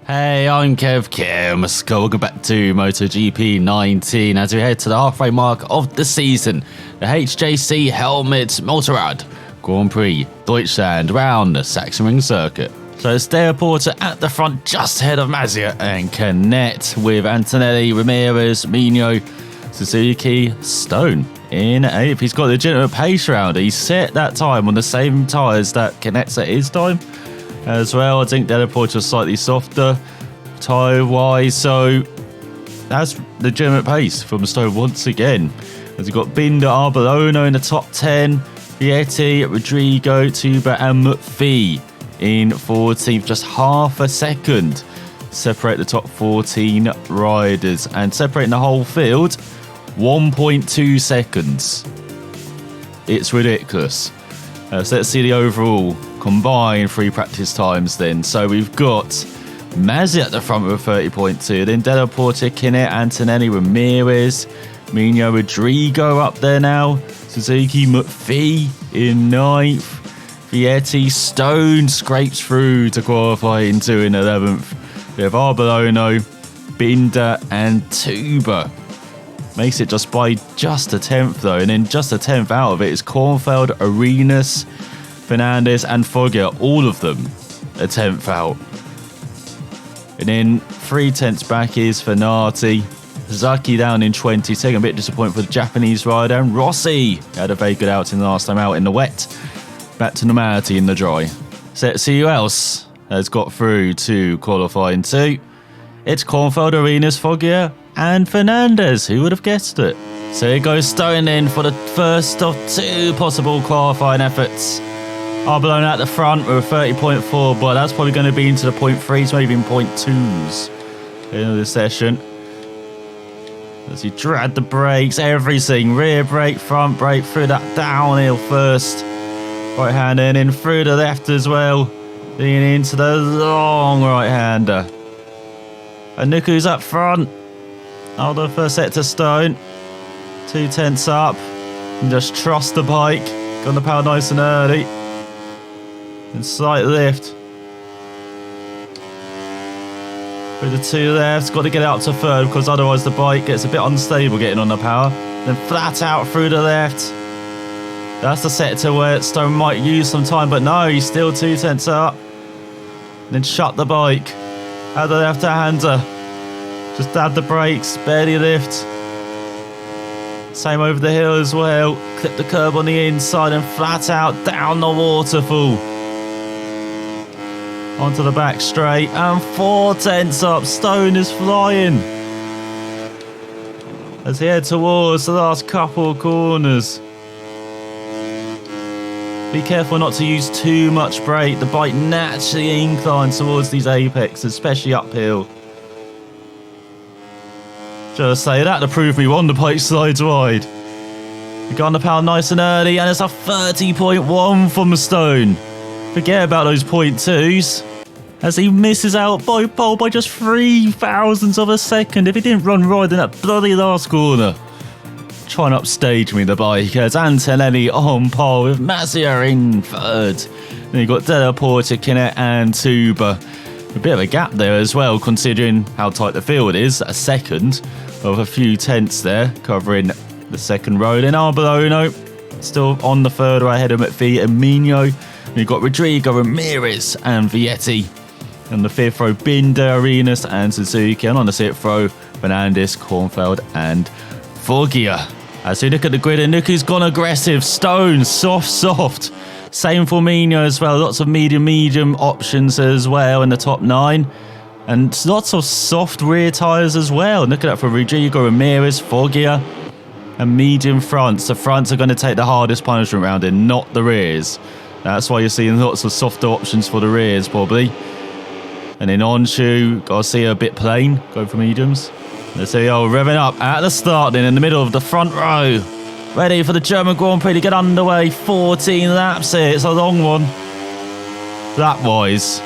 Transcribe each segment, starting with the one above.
Hey, I'm Kev. Welcome back to MotoGP 19 as we head to the halfway mark of the season. The HJC Helmet Motorrad Grand Prix Deutschland round the Sachsenring circuit. So it's Dale Porter at the front, just ahead of Mazia and Canet, with Antonelli, Ramirez, Mino, Suzuki, Stone in 8th. He's got a legitimate pace round. He set that time on the same tyres that Canet set his time as well. I think Dale Porter was slightly softer tyre-wise, so that's legitimate pace from Stone once again. As you've got Binder, Arbolino in the top 10, Vietti, Rodrigo, Tuba and McPhee in 14th, just half a second separate the top 14 riders, and separating the whole field 1.2 seconds. It's ridiculous. So let's see the overall combined free practice times then. So we've got Mazzi at the front with a 30.2, then Della Porta, Kinnett, Antonelli, Ramirez, Mino, Rodrigo up there now, Suzuki, McPhee in 9th, Vietti, Stone scrapes through to qualify into in 11th. We have Arbolino, Binder and Tuba. Makes it just by just a 10th though, and then just a 10th out of it is Kornfeld, Arenas, Fernandez and Foggia, all of them a 10th out. And then 3 tenths back is Fenati, Zaki down in 20, taking a bit disappointing for the Japanese rider, and Rossi had a very good outing last time out in the wet. Back to normality in the dry. So let's see who else has got through to qualifying 2. It's Kornfeld, Arenas, Foggia and Fernandez. Who would have guessed it? So here goes Stone in for the first of 2 possible qualifying efforts. Arbolino at the front with a 30.4, but that's probably going to be into the 0.3s, maybe even 0.2s in the session. As he dragged the brakes, everything, rear brake, front brake, through that downhill first. Right hander and in through the left as well. Leaning into the long right hander. And Nuku's up front. Hold the first set to Stone. 2 tenths up. And just trust the bike. Got the power nice and early. And slight lift. Through the 2 lefts. Got to get out to 3rd because otherwise the bike gets a bit unstable getting on the power. Then flat out through the left. That's the sector where Stone might use some time, but no, he's still 2 tenths up. Then shut the bike. Out the left-hander. Just add the brakes, barely lift. Same over the hill as well. Clip the curb on the inside and flat out down the waterfall. Onto the back straight and 4 tenths up. Stone is flying. As he heads towards the last couple of corners. Be careful not to use too much brake. The bike naturally inclines towards these apexes, especially uphill. Just say that to prove me wrong, the bike slides wide. We got on the power nice and early, and it's a 30.1 from Stone. Forget about those 0.2s. As he misses out by pole by just 3 thousandths of a second if he didn't run right in that bloody last corner. Trying to upstage me, the bike, as Antonelli on pole with Mazia in 3rd. Then you've got Della Porta, Kinnett and Tuba. A bit of a gap there as well, considering how tight the field is. A 2nd of a few tenths there, covering the 2nd row. Then Arbolino still on the 3rd row ahead of McPhee and Mino. And you've got Rodrigo, Ramirez and Vietti. On the 5th row, Binder, Arenas and Suzuki. And on the 6th row, Fernandez, Kornfeld and Foggia. As we look at the grid, and Nuku's gone aggressive. Stone, soft. Same for Mino as well. Lots of medium options as well in the top 9. And lots of soft rear tyres as well. Look at that for Rodrigo, Ramirez, Foggia, and medium fronts. The fronts are going to take the hardest punishment round in, not the rears. That's why you're seeing lots of softer options for the rears, probably. And in on-shoe, got to see a bit plain. Go for mediums. Let's see, revving up at the start then in the middle of the front row. Ready for the German Grand Prix to get underway. 14 laps here. It's a long one. Lap-wise.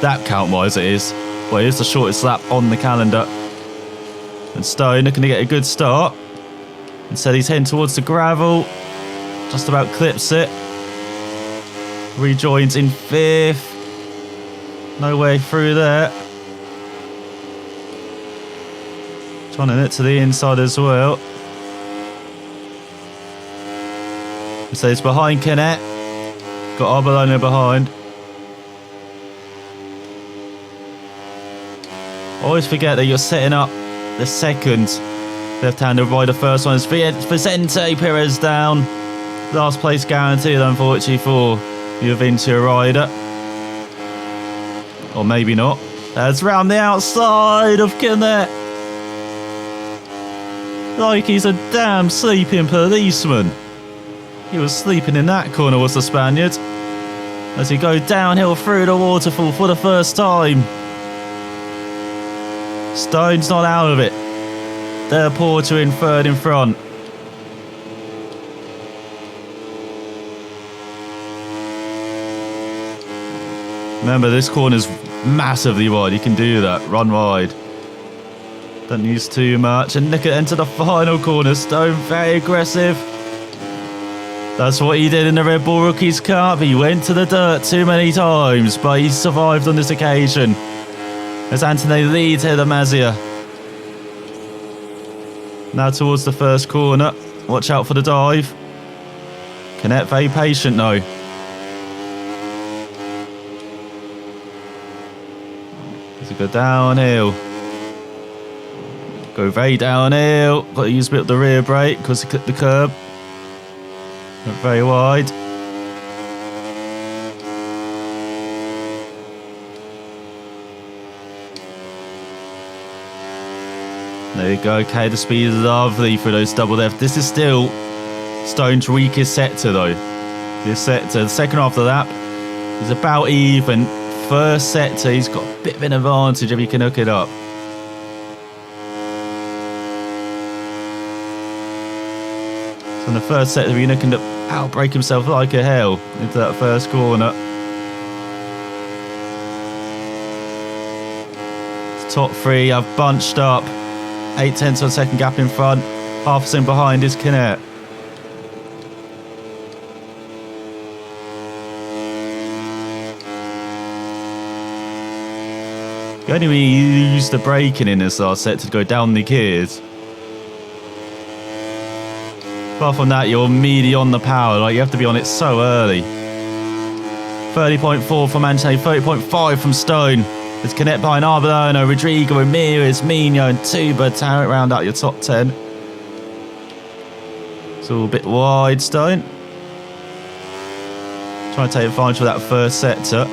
Lap count-wise it is. But it is the shortest lap on the calendar. And Stone looking to get a good start. Instead he's heading towards the gravel. Just about clips it. Rejoins in 5th. No way through there. Trying to nip to the inside as well. So it's behind Canet. Got Arbolino behind. Always forget that you're setting up the second left-hander by the first one. It's Vicente Perez down. Last place guaranteed, unfortunately, for the Avintia rider. Or maybe not. That's round the outside of Canet. Like he's a damn sleeping policeman. He was sleeping in that corner, was the Spaniard. As he goes downhill through the waterfall for the first time. Stone's not out of it. Del Porter in third in front. Remember, this corner's massively wide. You can do that. Run wide. Don't use too much. And look at enter the final corner. Stone very aggressive. That's what he did in the Red Bull Rookies Cup. He went to the dirt too many times, but he survived on this occasion. As Anthony leads here, the Mazia. Now towards the first corner. Watch out for the dive. Canet very patient though. As we go downhill. Go very downhill. Got to use a bit of the rear brake because he clipped the curb. Went very wide. There you go. Okay, the speed is lovely for those double left. This is still Stone's weakest sector though. This sector, the second half of the lap is about even. First sector, he's got a bit of an advantage if he can hook it up. So in the first sector, he's looking to outbrake himself like a hell into that first corner. The top three have bunched up. 8/10 of a second gap in front. Half a second behind is Canet. You only really use the braking in this last set to go down the gears. Apart from that, you're immediately on the power. Like, you have to be on it so early. 30.4 from Anthony, 30.5 from Stone. There's Canet behind Arbolino, Rodrigo, Ramirez, Mino, and Tuba to round out your top 10. It's all a bit wide, Stone. Trying to take advantage of that first sector.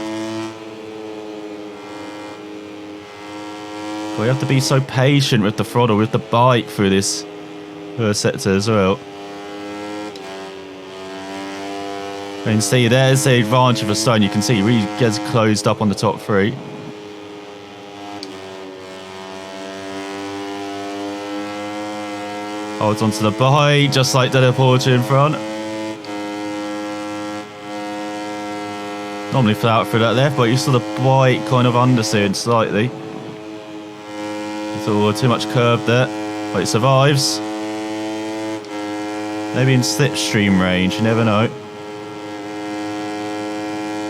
We have to be so patient with the throttle, with the bike through this first sector as well. You can see there's the advantage of a Stone. You can see he really gets closed up on the top three. Holds onto the bike, just like Del Porter in front. Normally flat through that left, but you saw the bike kind of understeered slightly. So too much curb there, but it survives. Maybe in slipstream range, you never know.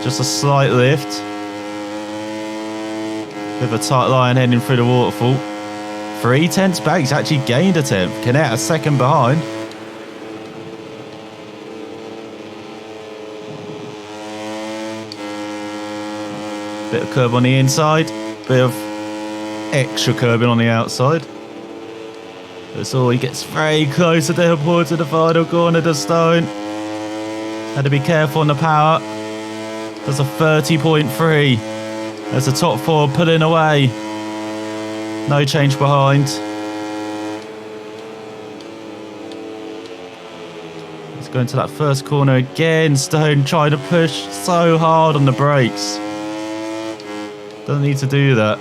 Just a slight lift. Bit of a tight line heading through the waterfall. 3/10 back, he's actually gained a 10th. Canet a second behind. Bit of curb on the inside, bit of extra curbing on the outside. That's all. He gets very close to Del Porter to the final corner to Stone. Had to be careful on the power. There's a 30.3. There's the top four pulling away. No change behind. He's going to that first corner again. Stone trying to push so hard on the brakes. Doesn't need to do that.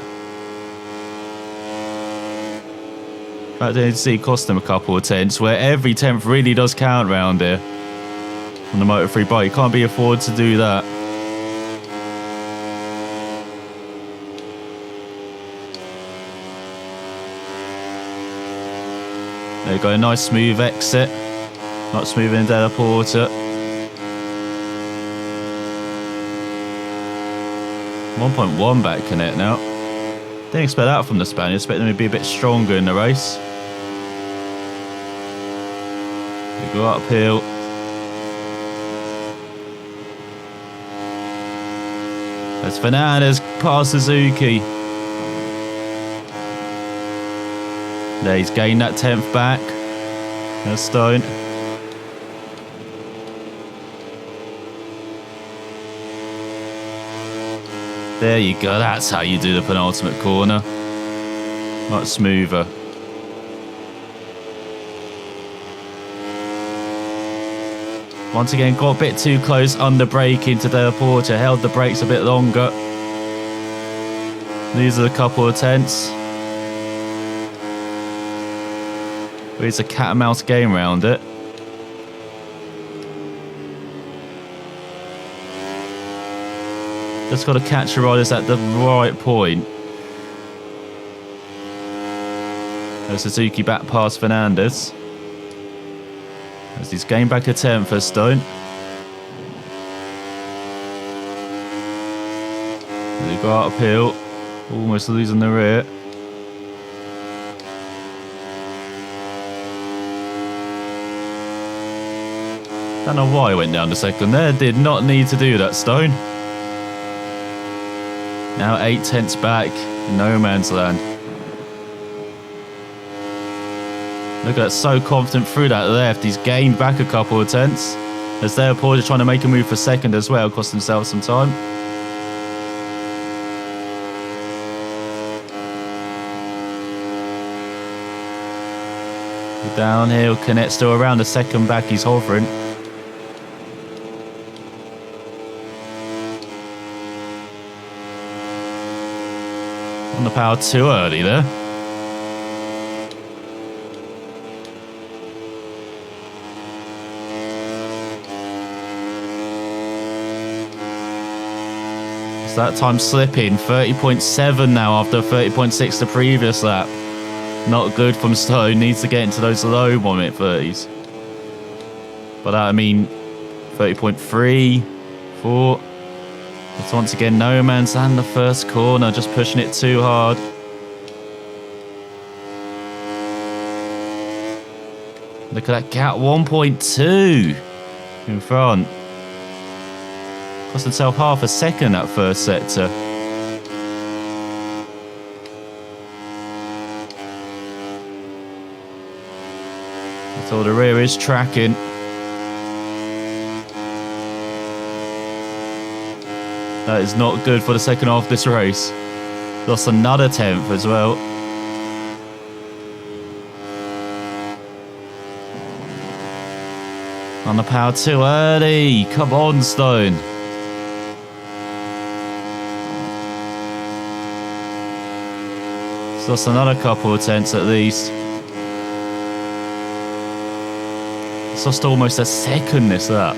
In fact, I did see it cost him a couple of tenths, where every tenth really does count round here. On the Moto3 bike, you can't be afforded to do that. There you go, a nice smooth exit. Not smooth in Del Porter. 1.1 back Canet now. Didn't expect that from the Spaniard. Expect them to be a bit stronger in the race. They go uphill. As Fernandez past Suzuki. There, he's gained that 10th back. There's Stone. There you go, that's how you do the penultimate corner. Much smoother. Once again, got a bit too close under braking to Della Porta, held the brakes a bit longer. These are a couple of tenths. It's a cat and mouse game around it. Just got to catch the riders at the right point. There's Suzuki back past Fernandez. As he's gained back a 10th for Stone. They go uphill, almost losing the rear. Don't know why he went down the second there. Did not need to do that, Stone. Now 8 tenths back, no man's land. Look at that, so confident through that left. He's gained back a couple of tenths. As they're trying to make a move for second as well, cost themselves some time. Downhill, Canet still around the second back, he's hovering. On the power too early there. So that time slipping, 30.7 now after 30.6 the previous lap. Not good from Stone, needs to get into those low 1 minute 30s. But that, I mean, 30.3, 4. It's once again no man's land the first corner, just pushing it too hard. Look at that gap, 1.2 in front. Cost himself half a second that first sector. That's all the rear is tracking. That is not good for the second half of this race. Lost another 10th as well. On the power too early. Come on, Stone. He's lost another couple of tenths at least. He's lost almost a second this lap.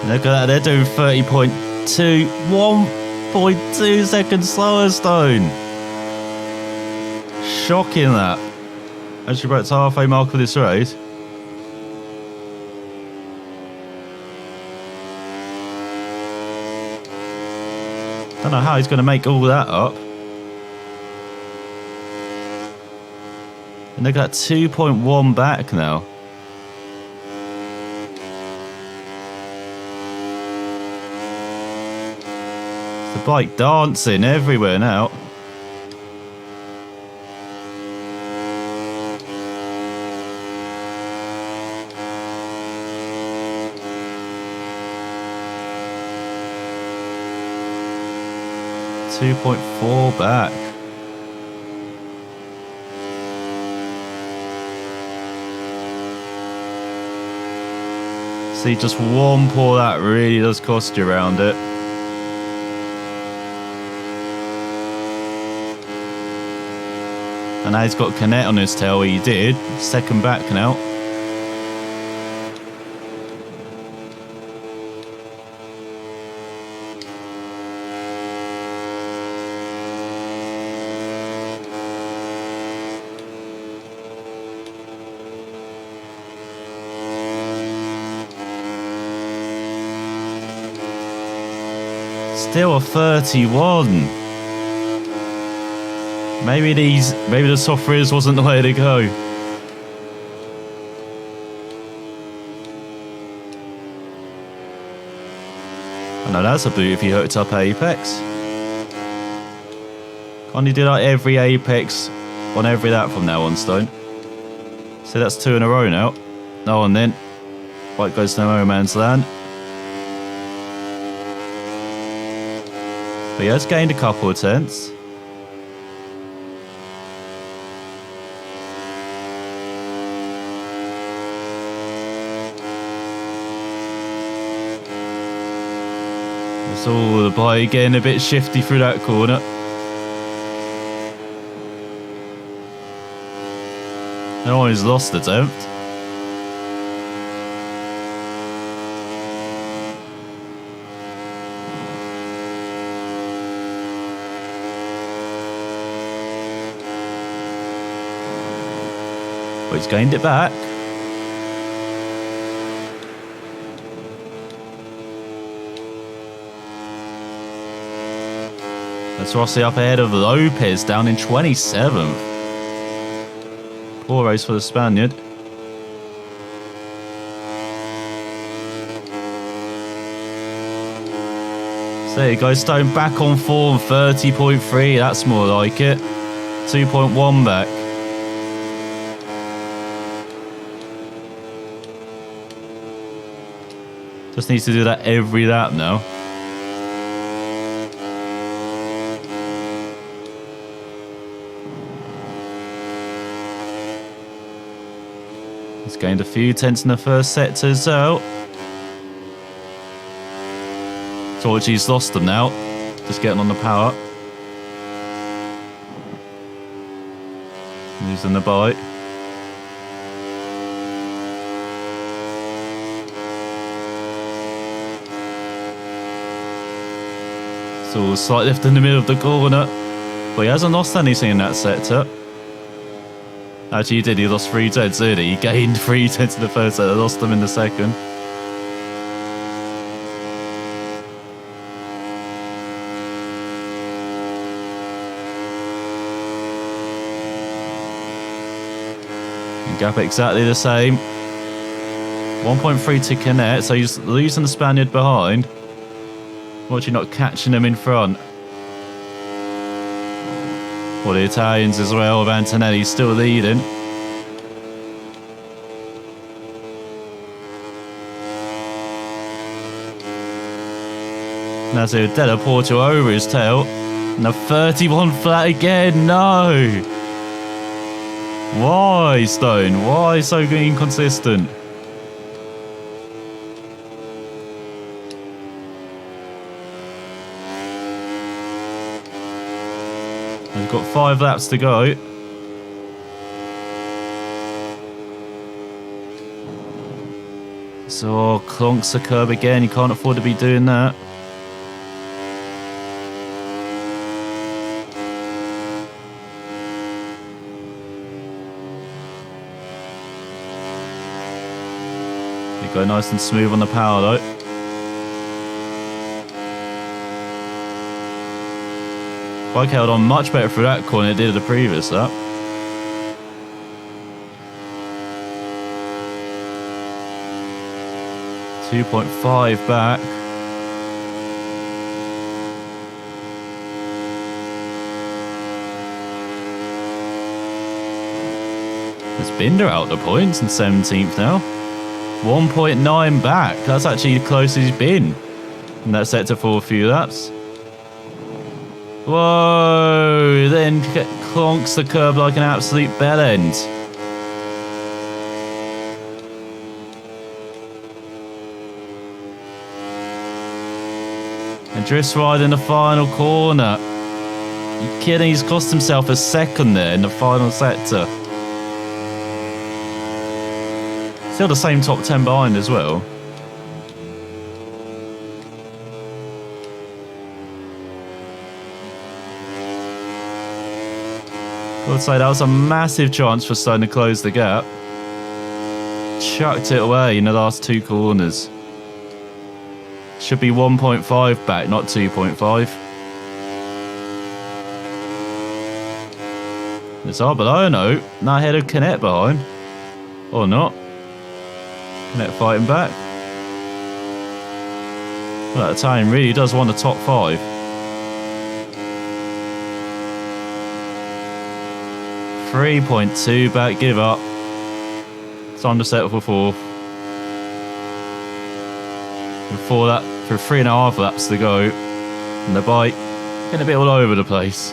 Look at that, they're doing 30.2, 1.2 seconds slower, Stone. Shocking that. Actually broke the halfway mark of this race. Don't know how he's going to make all that up. And they got 2.1 back now. The bike dancing everywhere now. .4 back. See, just one pull that really does cost you around it. And now he's got Canet on his tail, he did. Second back now. Still a 31. Maybe the soft rears wasn't the way to go. I know that's a boot if you hooked up Apex. Can't you do like every Apex on every lap from now on, Stone? So that's 2 in a row now. No one then. White goes to no man's land. But he has gained a couple of tenths. It's all the bike getting a bit shifty through that corner. No one's lost the attempt. But he's gained it back. That's Rossi up ahead of Lopez, down in 27th. Poor race for the Spaniard. So there you go, Stone back on form, 30.3, that's more like it. 2.1 back. Just needs to do that every lap now. He's gained a few tenths in the first sector as well. Torchi's lost them now. Just getting on the power. Losing the bite. So slight lift in the middle of the corner. But he hasn't lost anything in that sector. Actually, he did. He lost 3 tenths, didn't he? He gained 3 tenths in the first sector, lost them in the second. And gap exactly the same. 1.3 to connect, so he's losing the Spaniard behind. Watching not catching him in front. Well, the Italians as well, with Antonelli still leading. Now to Della Porto over his tail. And a 31 flat again, no! Why, Stone? Why so inconsistent? We've got 5 laps to go. So clonks the curb again. You can't afford to be doing that. They go nice and smooth on the power though. Bike held on much better through that corner than it did the previous lap. .5 back. There's Binder out the points in 17th now. 1.9 back. That's actually the closest he's been in that sector for a few laps. Whoa, then clonks the curb like an absolute bellend. And drifts right in the final corner. You kidding? He's cost himself a second there in the final sector. Still the same top 10 behind as well. I would say that was a massive chance for Stone to close the gap. Chucked it away in the last 2 corners. should be 1.5 back, not 2.5. It's Arbolino, now ahead of Canet behind. Or not. Canet fighting back. Well, that Italian really does want the top 5. 3.2 back, give up. It's time to settle for 4th. Before that, for 3.5 laps to go. And the bike getting a bit all over the place.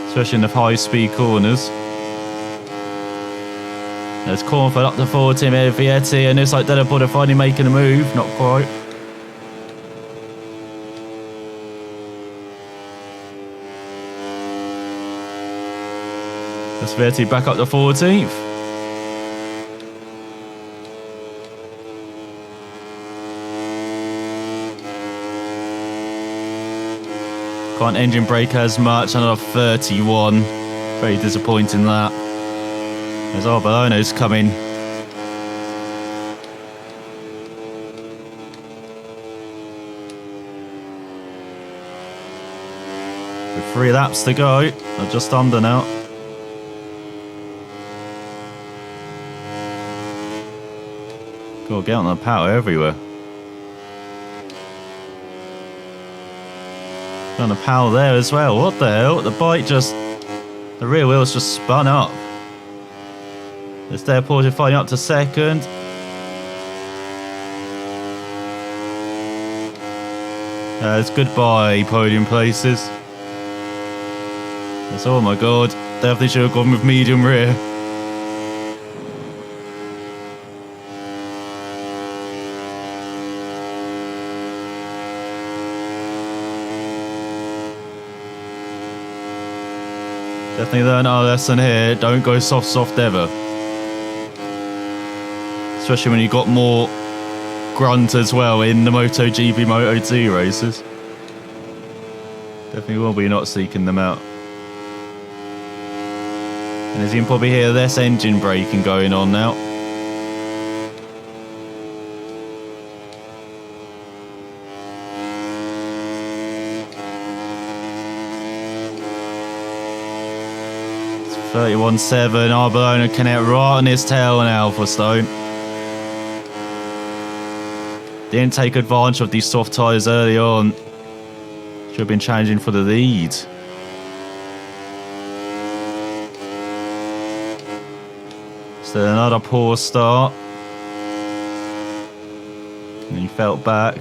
Especially in the high-speed corners. There's Cornford up to 14 here, Vietti, and it's like Delaporte finally making a move, not quite. That's Vietti back up to 14th. Can't engine brake as much, another 31. Very disappointing that. There's Arbolino's coming. With 3 laps to go, they're just under now. God, get on the power everywhere. On the power there as well. What the hell? The bike just... The rear wheel's just spun up. It's Delaporte fighting up to 2nd. It's goodbye podium places. That's, oh my god. Definitely should have gone with medium rear. Definitely learn our lesson here. Don't go soft ever. Especially when you've got more grunt as well in the MotoGP, Moto2 races. Definitely will be not seeking them out. And as you can probably hear, less engine braking going on now. It's 31.7, Arbolino Canet right on his tail now for Stone. Didn't take advantage of these soft tyres early on. Should have been challenging for the lead. Still another poor start. And he felt back.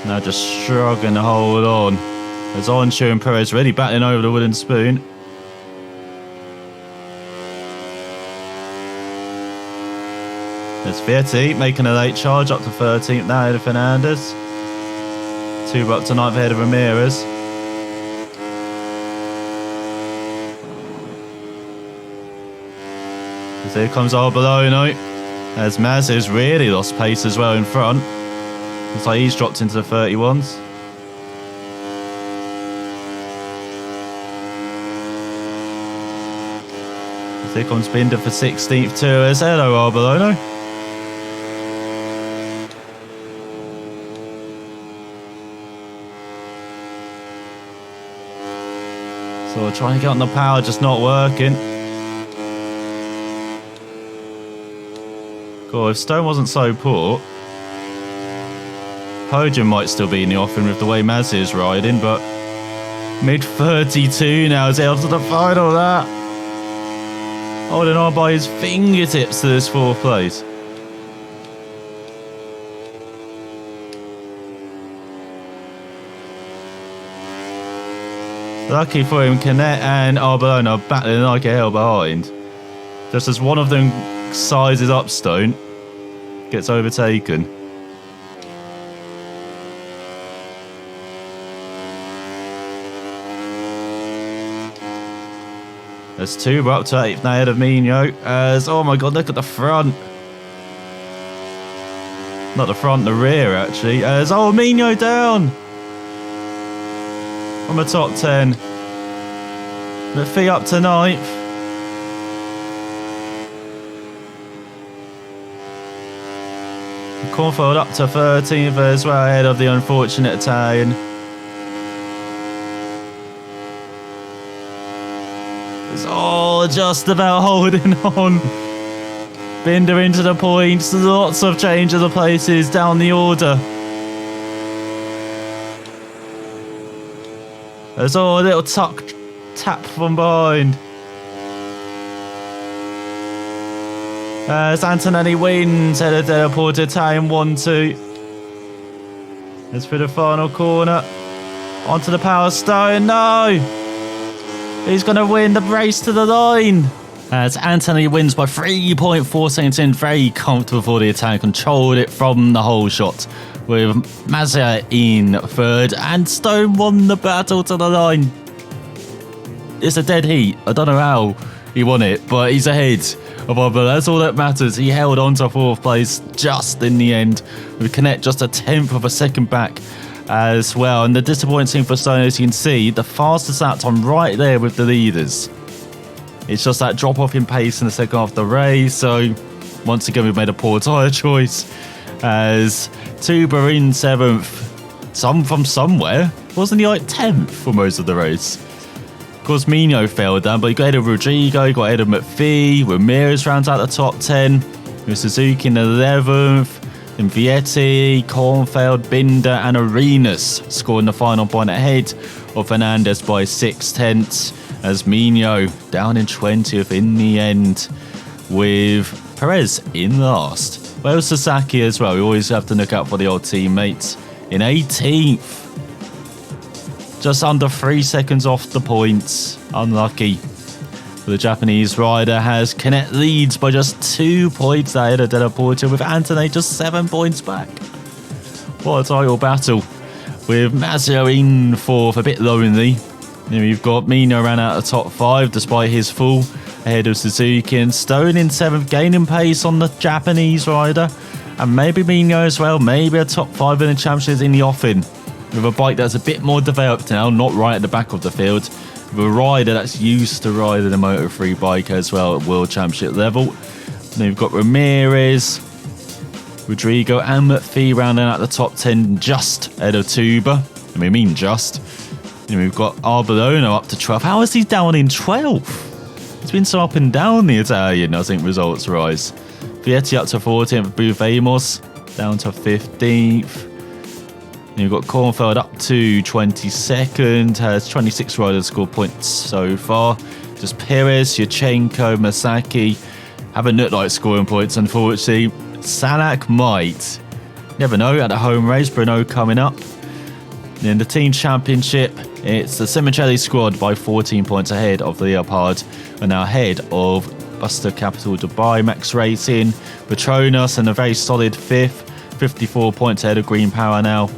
Now just struggling to hold on. As Onchu and Perez really battling over the wooden spoon. There's Vietti making a late charge up to 13th now ahead of Fernandez. 2 up to 9th ahead of Ramirez. As here comes Arbolino. As Maz's really lost pace as well in front. Looks like he's dropped into the 31s. As here comes Binder for 16th too. As hello Arbolino. So we're trying to get on the power, just not working. God, if Stone wasn't so poor, podium might still be in the offing with the way Mazzy is riding, but mid 32 now is able to the final of that. Holding on by his fingertips to this 4th place. Lucky for him, Canet and Arbolino are battling like a hell behind. Just as one of them sizes up Stone, gets overtaken. There's 2 up to 8th now ahead of Mino. As, oh my god, look at the front. Not the front, the rear actually. As, oh, Mino down. From the top 10. McPhee up to 9th. Cornfield up to 13th as well, ahead of the unfortunate Italian. It's all just about holding on. Binder into the points, lots of changes of places down the order. There's all a little tap from behind. As Antonelli wins, head of Delaporte, Italian 1-2. Let's for the final corner. Onto the Power Stone, no! He's going to win the race to the line. As Anthony wins by 3.4 seconds in, very comfortable for the Italian, controlled it from the whole shot. With Mazia in third, and Stone won the battle to the line. It's a dead heat. I don't know how he won it, but he's ahead of other. That's all that matters. He held on to 4th place just in the end. With Canet just a 10th of a second back as well. And the disappointing thing for Stone, as you can see, the fastest lap time right there with the leaders. It's just that drop off in pace in the second half of the race. So once again, we've made a poor tyre choice. As Tuber in 7th, some from somewhere, wasn't he like 10th for most of the race? Of course, Mino fell down, but he got ahead of Rodrigo, he got ahead of McPhee, Ramirez rounds out the top 10, with Suzuki in 11th, then Vietti, Kornfeld, Binder and Arenas scoring the final point ahead of Fernandez by 6/10, as Mino down in 20th in the end, with Perez in last. Well, Sasaki as well. We always have to look out for the old teammates. In 18th. Just under 3 seconds off the points. Unlucky. The Japanese rider has Canet leads by just 2 points ahead of Delaporte, with Anthony just 7 points back. What a title battle. With Mazio in 4th, a bit lonely. Then we've got Mino ran out of the top 5 despite his fall, ahead of Suzuki, and Stone in 7th, gaining pace on the Japanese rider. And maybe Mino as well, maybe a top 5 in the championship in the offing. With a bike that's a bit more developed now, not right at the back of the field. With a rider that's used to riding a Moto3 bike as well at World Championship level. Then we've got Ramirez, Rodrigo and McPhee rounding out the top 10 just ahead of Tuber. I mean just. Then we've got Arbolono up to 12th. How is he down in 12th? It's been so up and down, the Italian, I think, results rise. Vietti up to 14th, Booth Amos down to 15th. Then you've got Kornfeld up to 22nd, has 26 riders scored points so far. Just Perez, Yurchenko, Masaki haven't looked like scoring points, unfortunately. Sanak might. Never know, at the home race, Bruno coming up. In the team championship, it's the Simoncelli squad by 14 points ahead of Leopard. We're now ahead of Buster Capital Dubai, Max Racing, Petronas, and a very solid 5th. 54 points ahead of Green Power now.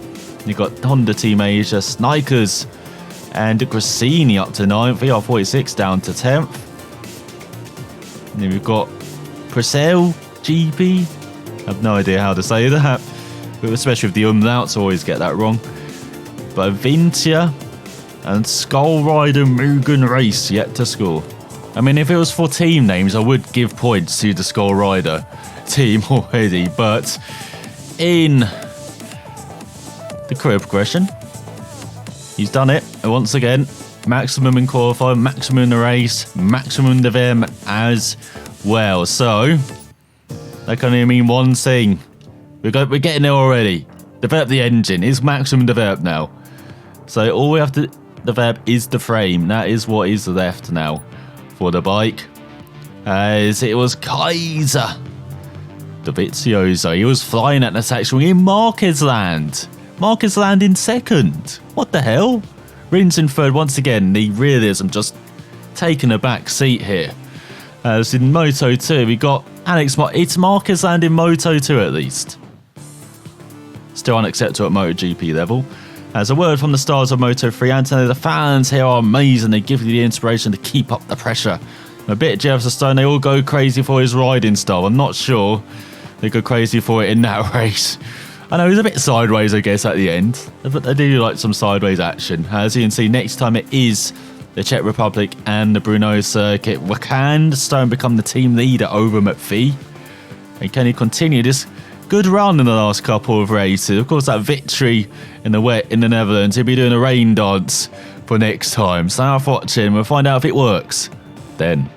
You've got Honda Team Asia, Snikers, and Grassini up to 9th. VR46 down to 10th. And then we've got Presel GP. I have no idea how to say that, but especially with the umlauts, I always get that wrong. But Vintia and Skull Rider Mugen Race yet to score. I mean, if it was for team names, I would give points to the Skull Rider team already, but in the career progression, he's done it once again. Maximum in qualifying, maximum in the race, maximum the VM as well. So that can only mean one thing: we're getting there already. Develop the engine. It's maximum developed now. So all we have to develop is the frame. That is what is left now for the bike. As it was Kaiser Dovizioso. He was flying at the section in Marquez land. Marquez land in 2nd. What the hell? Rins in 3rd once again. The realism just taking a back seat here. As in Moto 2, we got Alex. It's Marquez land in Moto 2 at least. Still unacceptable at MotoGP level. As a word from the stars of Moto 3, Antonio, the fans here are amazing. They give you the inspiration to keep up the pressure. I'm a bit jealous of Stone. They all go crazy for his riding style. I'm not sure they go crazy for it in that race. I know he's a bit sideways, I guess, at the end, but they do like some sideways action. As you can see, next time it is the Czech Republic and the Brno circuit. Can Stone become the team leader over McPhee? And can he continue this good run in the last couple of races. Of course, that victory in the wet in the Netherlands. He'll be doing a rain dance for next time. So, thanks for watching. We'll find out if it works then.